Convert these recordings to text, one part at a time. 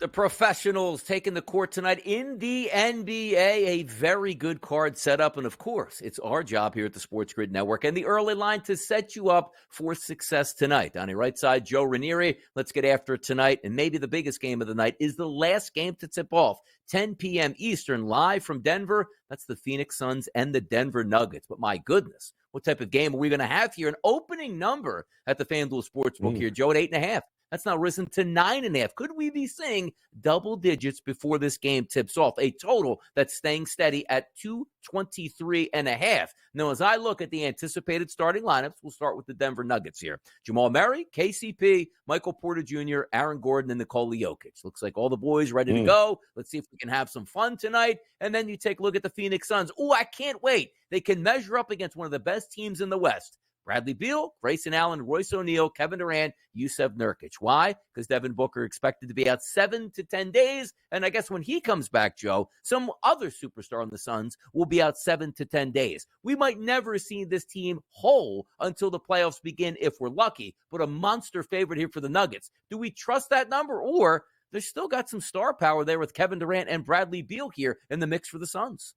The professionals taking the court tonight in the NBA. A very good card set up. And of course, it's our job here at the Sports Grid Network and the early line to set you up for success tonight. Donnie right side, Joe Ranieri. Let's get after it tonight. And maybe the biggest game of the night is the last game to tip off. 10 p.m. Eastern, live from Denver. That's the Phoenix Suns and the Denver Nuggets. But my goodness, what type of game are we going to have here? An opening number at the FanDuel Sportsbook here, Joe, at 8.5. That's now risen to 9.5. Could we be seeing double digits before this game tips off? A total that's staying steady at 223.5. Now, as I look at the anticipated starting lineups, we'll start with the Denver Nuggets here. Jamal Murray, KCP, Michael Porter Jr., Aaron Gordon, and Nikola Jokic. Looks like all the boys ready to go. Let's see if we can have some fun tonight. And then you take a look at the Phoenix Suns. Oh, I can't wait. They can measure up against one of the best teams in the West. Bradley Beal, Grayson Allen, Royce O'Neal, Kevin Durant, Yusuf Nurkic. Why? Because Devin Booker expected to be out 7 to 10 days. And I guess when he comes back, Joe, some other superstar on the Suns will be out 7 to 10 days. We might never see this team whole until the playoffs begin if we're lucky, but a monster favorite here for the Nuggets. Do we trust that number, or there's still got some star power there with Kevin Durant and Bradley Beal here in the mix for the Suns?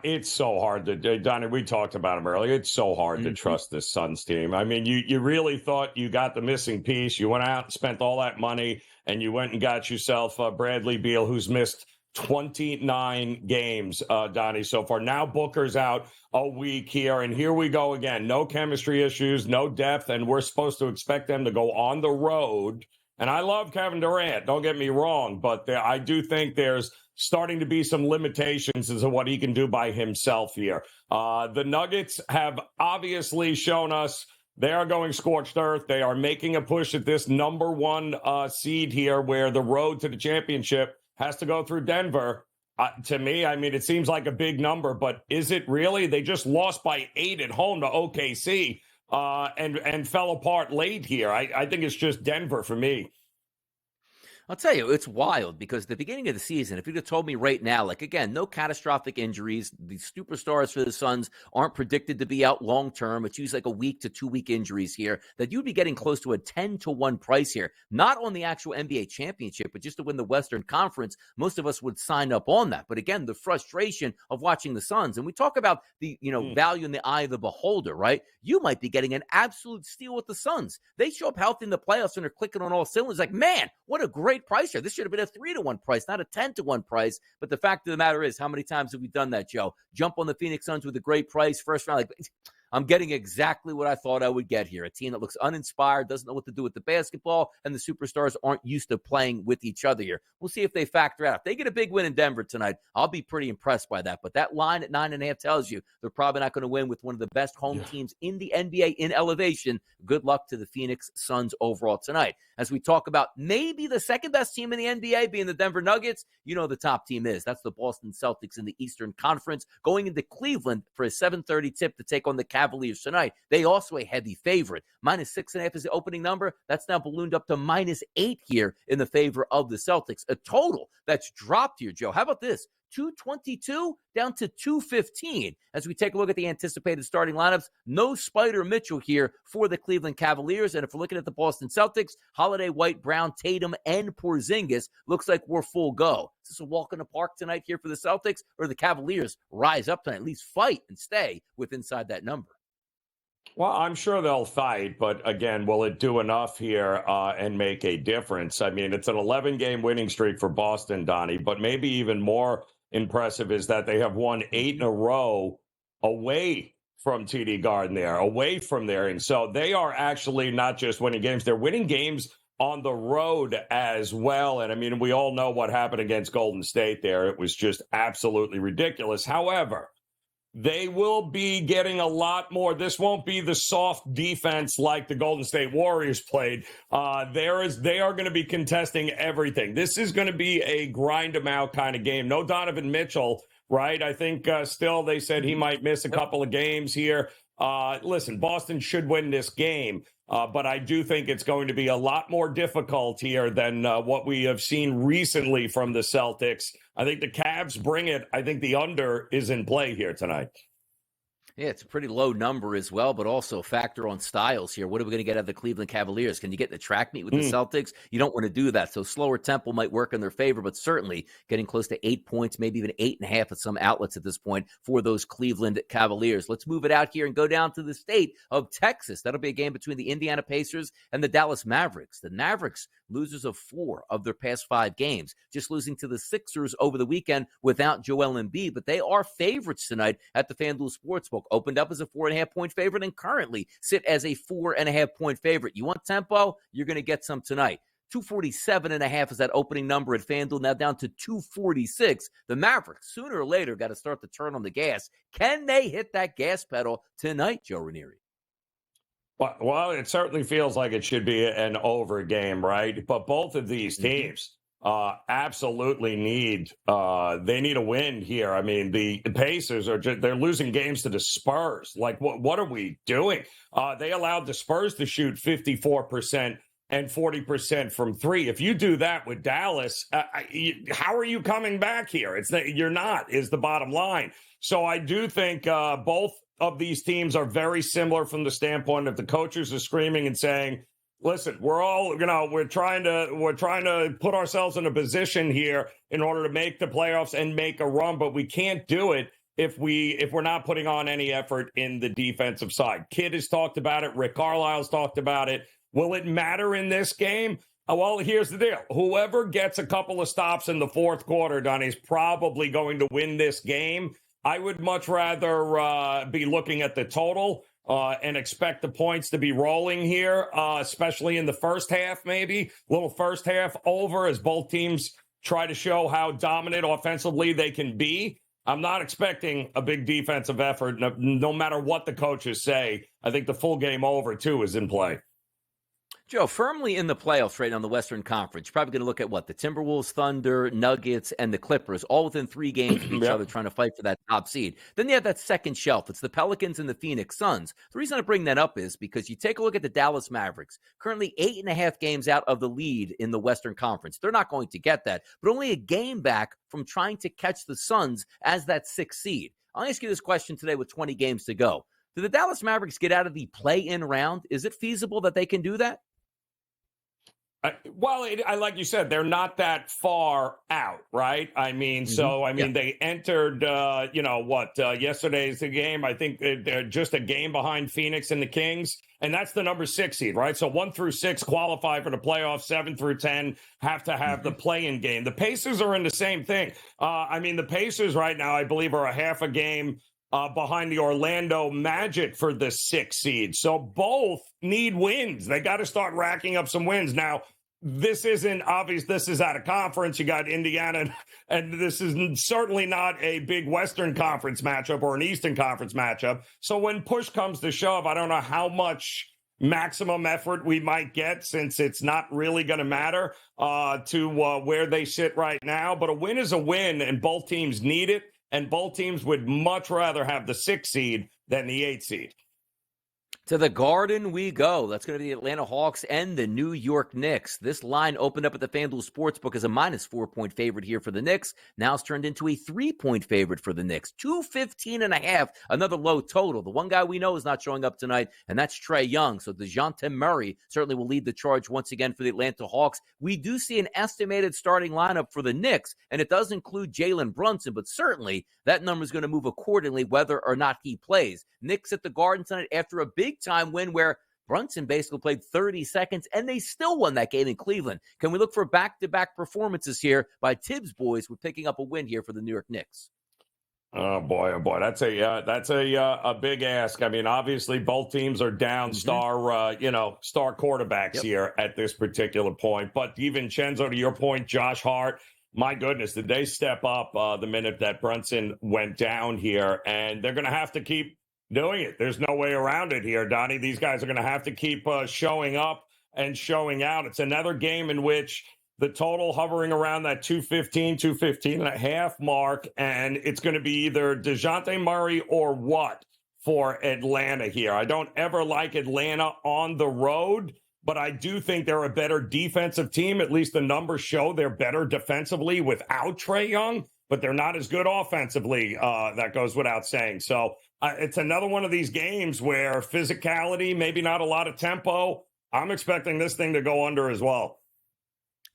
It's so hard to, Donnie, we talked about him earlier. It's so hard to trust this Suns team. I mean, you really thought you got the missing piece. You went out and spent all that money, and you went and got yourself Bradley Beal, who's missed 29 games, Donnie, so far. Now Booker's out a week here, and here we go again. No chemistry issues, no depth, and we're supposed to expect them to go on the road. And I love Kevin Durant, don't get me wrong, but I do think there's starting to be some limitations as to what he can do by himself here. The Nuggets have obviously shown us they are going scorched earth. They are making a push at this number one seed here, where the road to the championship has to go through Denver. To me, I mean, it seems like a big number, but is it really? They just lost by 8 at home to OKC and fell apart late here. I think it's just Denver for me. I'll tell you, it's wild because at the beginning of the season, if you'd have told me right now, like, again, no catastrophic injuries, the superstars for the Suns aren't predicted to be out long-term. It's usually like a week to 2-week injuries here, that you'd be getting close to a 10-1 price here, not on the actual NBA championship, but just to win the Western Conference. Most of us would sign up on that. But again, the frustration of watching the Suns, and we talk about the value in the eye of the beholder, right? You might be getting an absolute steal with the Suns. They show up healthy in the playoffs and are clicking on all cylinders. Like, man, what a great price here. This should have been a 3-1 price, not a 10-1 price. But the fact of the matter is, how many times have we done that, Joe? Jump on the Phoenix Suns with a great price, first round. Like, I'm getting exactly what I thought I would get here. A team that looks uninspired, doesn't know what to do with the basketball, and the superstars aren't used to playing with each other here. We'll see if they factor out. If they get a big win in Denver tonight, I'll be pretty impressed by that. But that line at 9.5 tells you they're probably not going to win with one of the best home teams in the NBA in elevation. Good luck to the Phoenix Suns overall tonight. As we talk about maybe the second best team in the NBA being the Denver Nuggets, you know the top team is. That's the Boston Celtics in the Eastern Conference, going into Cleveland for a 7:30 tip to take on the Cavaliers tonight. They also a heavy favorite. -6.5 is the opening number. That's now ballooned up to -8 here in the favor of the Celtics. A total that's dropped here, Joe. How about this? 222 down to 215 as we take a look at the anticipated starting lineups. No Spider Mitchell here for the Cleveland Cavaliers. And if we're looking at the Boston Celtics, Holiday, White, Brown, Tatum, and Porzingis, looks like we're full go. Is this a walk in the park tonight here for the Celtics, or the Cavaliers rise up tonight, at least fight and stay with inside that number? Well, I'm sure they'll fight, but again, will it do enough here and make a difference? I mean, it's an 11-game winning streak for Boston, Donnie, but maybe even more impressive is that they have won 8 in a row away from TD Garden there, away from there. And so they are actually not just winning games, they're winning games on the road as well. And I mean, we all know what happened against Golden State there. It was just absolutely ridiculous. However, they will be getting a lot more. This won't be the soft defense like the Golden State Warriors played. They are going to be contesting everything. This is going to be a grind them out kind of game. No Donovan Mitchell, right? I think still they said he might miss a couple of games here. Listen, Boston should win this game, but I do think it's going to be a lot more difficult here than what we have seen recently from the Celtics. I think the Cavs bring it. I think the under is in play here tonight. Yeah, it's a pretty low number as well, but also factor on styles here. What are we going to get out of the Cleveland Cavaliers? Can you get in the track meet with the Celtics? You don't want to do that. So slower tempo might work in their favor, but certainly getting close to 8 points, maybe even 8.5 at some outlets at this point for those Cleveland Cavaliers. Let's move it out here and go down to the state of Texas. That'll be a game between the Indiana Pacers and the Dallas Mavericks. The Mavericks, losers of 4 of their past 5 games, just losing to the Sixers over the weekend without Joel Embiid, but they are favorites tonight at the FanDuel Sportsbook. Opened up as a 4.5-point favorite and currently sit as a 4.5-point favorite. You want tempo? You're going to get some tonight. 247.5 is that opening number at FanDuel, now down to 246. The Mavericks, sooner or later, got to start to turn on the gas. Can they hit that gas pedal tonight, Joe Ranieri? Well, it certainly feels like it should be an over game, right? But both of these teams absolutely need they need a win here. I mean, the Pacers they're losing games to the Spurs. Like, what are we doing? They allowed the Spurs to shoot 54% and 40% from 3. If you do that with Dallas, how are you coming back here? You're not, is the bottom line. So I do think both of these teams are very similar from the standpoint of the coaches are screaming and saying, listen, we're trying to put ourselves in a position here in order to make the playoffs and make a run, but we can't do it if we're not putting on any effort in the defensive side. Kidd has talked about it. Rick Carlisle's talked about it. Will it matter in this game? Well, here's the deal. Whoever gets a couple of stops in the fourth quarter, Donnie, is probably going to win this game. I would much rather be looking at the total and expect the points to be rolling here, especially in the first half, maybe. A little first half over as both teams try to show how dominant offensively they can be. I'm not expecting a big defensive effort, no matter what the coaches say. I think the full game over, too, is in play. Joe, firmly in the playoffs right now in the Western Conference. You're probably going to look at what? The Timberwolves, Thunder, Nuggets, and the Clippers, all within 3 games of each other trying to fight for that top seed. Then you have that second shelf. It's the Pelicans and the Phoenix Suns. The reason I bring that up is because you take a look at the Dallas Mavericks, currently 8.5 games out of the lead in the Western Conference. They're not going to get that, but only a game back from trying to catch the Suns as that 6th seed. I'll ask you this question today with 20 games to go. Do the Dallas Mavericks get out of the play-in round? Is it feasible that they can do that? Like you said, they're not that far out, right? I mean, they entered, yesterday's the game. I think they're just a game behind Phoenix and the Kings, and that's the number 6 seed, right? So 1 through 6 qualify for the playoffs, 7 through 10 have to have the play-in game. The Pacers are in the same thing. The Pacers right now, I believe, are a half a game behind the Orlando Magic for the 6th seed. So both need wins. They got to start racking up some wins. Now, this isn't obvious. This is out of conference. You got Indiana, and this is certainly not a big Western Conference matchup or an Eastern Conference matchup. So when push comes to shove, I don't know how much maximum effort we might get, since it's not really going to matter to where they sit right now. But a win is a win, and both teams need it. And both teams would much rather have the 6th seed than the 8th seed. To the Garden we go. That's going to be the Atlanta Hawks and the New York Knicks. This line opened up at the FanDuel Sportsbook as a -4-point favorite here for the Knicks. Now it's turned into a 3-point favorite for the Knicks. 215.5, another low total. The one guy we know is not showing up tonight, and that's Trae Young. So DeJounte Murray certainly will lead the charge once again for the Atlanta Hawks. We do see an estimated starting lineup for the Knicks, and it does include Jalen Brunson, but certainly that number is going to move accordingly whether or not he plays. Knicks at the Garden tonight after a big-time win where Brunson basically played 30 seconds, and they still won that game in Cleveland. Can we look for back-to-back performances here by Tibbs boys with picking up a win here for the New York Knicks? Oh boy! That's a big ask. I mean, obviously both teams are down star quarterbacks here at this particular point. But DiVincenzo, to your point, Josh Hart, my goodness, did they step up the minute that Brunson went down here? And they're going to have to keep doing it. There's no way around it here, Donnie. These guys are going to have to keep showing up and showing out. It's another game in which the total hovering around that 215 and a half mark, and it's going to be either DeJounte Murray or what for Atlanta here. I don't ever like Atlanta on the road, but I do think they're a better defensive team. At least the numbers show they're better defensively without Trae Young. but they're not as good offensively. That goes without saying. So it's another one of these games where physicality, maybe not a lot of tempo. I'm expecting this thing to go under as well.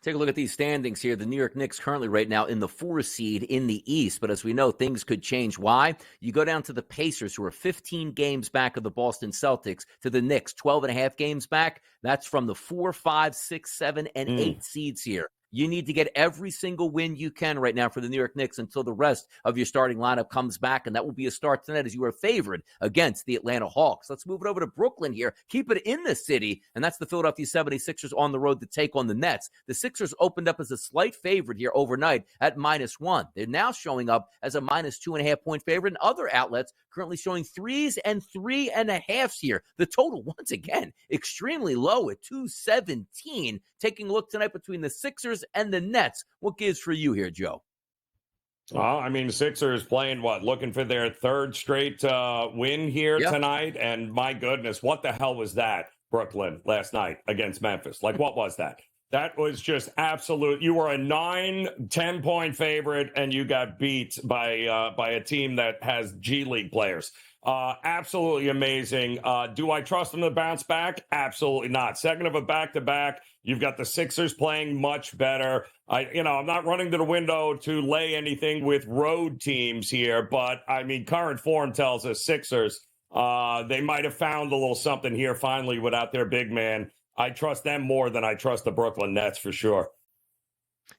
Take a look at these standings here. The New York Knicks currently right now in the 4 seed in the East. But as we know, things could change. Why? You go down to the Pacers, who are 15 games back of the Boston Celtics, to the Knicks, 12 and a half games back. That's from the 4, 5, 6, 7, and 8 seeds here. You need to get every single win you can right now for the New York Knicks until the rest of your starting lineup comes back, and that will be a start tonight as you are favored against the Atlanta Hawks. Let's move it over to Brooklyn here. Keep it in the city, and that's the Philadelphia 76ers on the road to take on the Nets. The Sixers opened up as a slight favorite here overnight at -1. They're now showing up as a -2.5-point favorite, and other outlets currently showing 3s and 3.5s here. The total, once again, extremely low at 217. Taking a look tonight between the Sixers and the Nets. What gives for you here, Joe? Well, I mean, Sixers playing looking for their third straight win here tonight. And my goodness, what the hell was that, Brooklyn, last night against Memphis? Like, what was that? That was just absolute. You were a 9-10 point favorite, and you got beat by a team that has G League players. Absolutely amazing. Do I trust them to bounce back? Absolutely not. Second of a back-to-back. You've got the Sixers playing much better. I'm not running to the window to lay anything with road teams here, but I mean, current form tells us Sixers, they might have found a little something here finally without their big man. I trust them more than I trust the Brooklyn Nets for sure.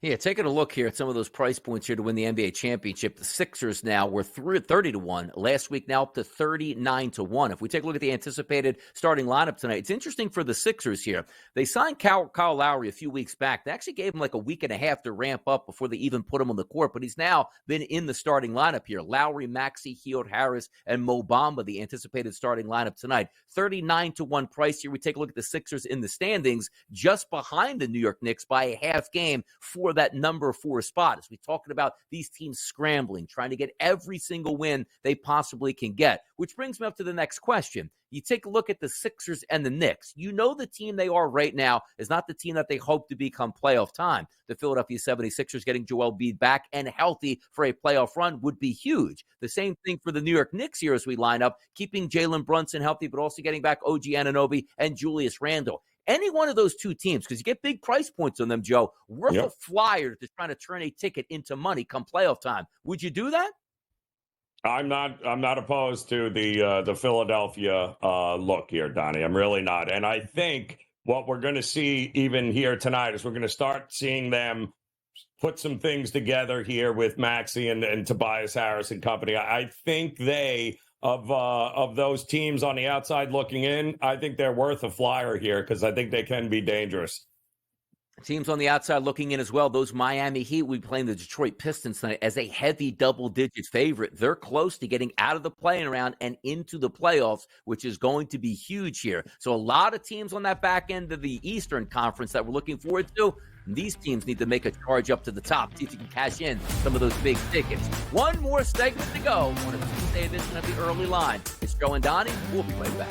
Yeah, taking a look here at some of those price points here to win the NBA championship. The Sixers now were 30-1. Last week, now up to 39-1. If we take a look at the anticipated starting lineup tonight, it's interesting for the Sixers here. They signed Kyle Lowry a few weeks back. They actually gave him like a week and a half to ramp up before they even put him on the court, but he's now been in the starting lineup here. Lowry, Maxey, Hield Harris, and Mo Bamba, the anticipated starting lineup tonight. 39-1 price here. We take a look at the Sixers in the standings, just behind the New York Knicks by a half game for that number 4 spot. As we're talking about these teams scrambling, trying to get every single win they possibly can get, which brings me up to the next question. You take a look at the Sixers and the Knicks. You know the team they are right now is not the team that they hope to become playoff time. The Philadelphia 76ers getting Joel Embiid back and healthy for a playoff run would be huge. The same thing for the New York Knicks here as we line up, keeping Jalen Brunson healthy, but also getting back OG Anunoby and Julius Randle. Any one of those two teams, because you get big price points on them, Joe, worth a flyer to trying to turn a ticket into money come playoff time. Would you do that? I'm not opposed to the Philadelphia look here, Donnie. I'm really not. And I think what we're going to see even here tonight is we're going to start seeing them put some things together here with Maxey and Tobias Harris and company. I think they of those teams on the outside looking in, I think they're worth a flyer here because I think they can be dangerous. Teams on the outside looking in as well. Those Miami Heat will be playing the Detroit Pistons tonight as a heavy double-digit favorite. They're close to getting out of the play-in round and into the playoffs, which is going to be huge here. So a lot of teams on that back end of the Eastern Conference that we're looking forward to. These teams need to make a charge up to the top, see if you can cash in some of those big tickets. One more segment to go on a Tuesday edition of The Early Line. It's Joe and Donnie. We'll be right back.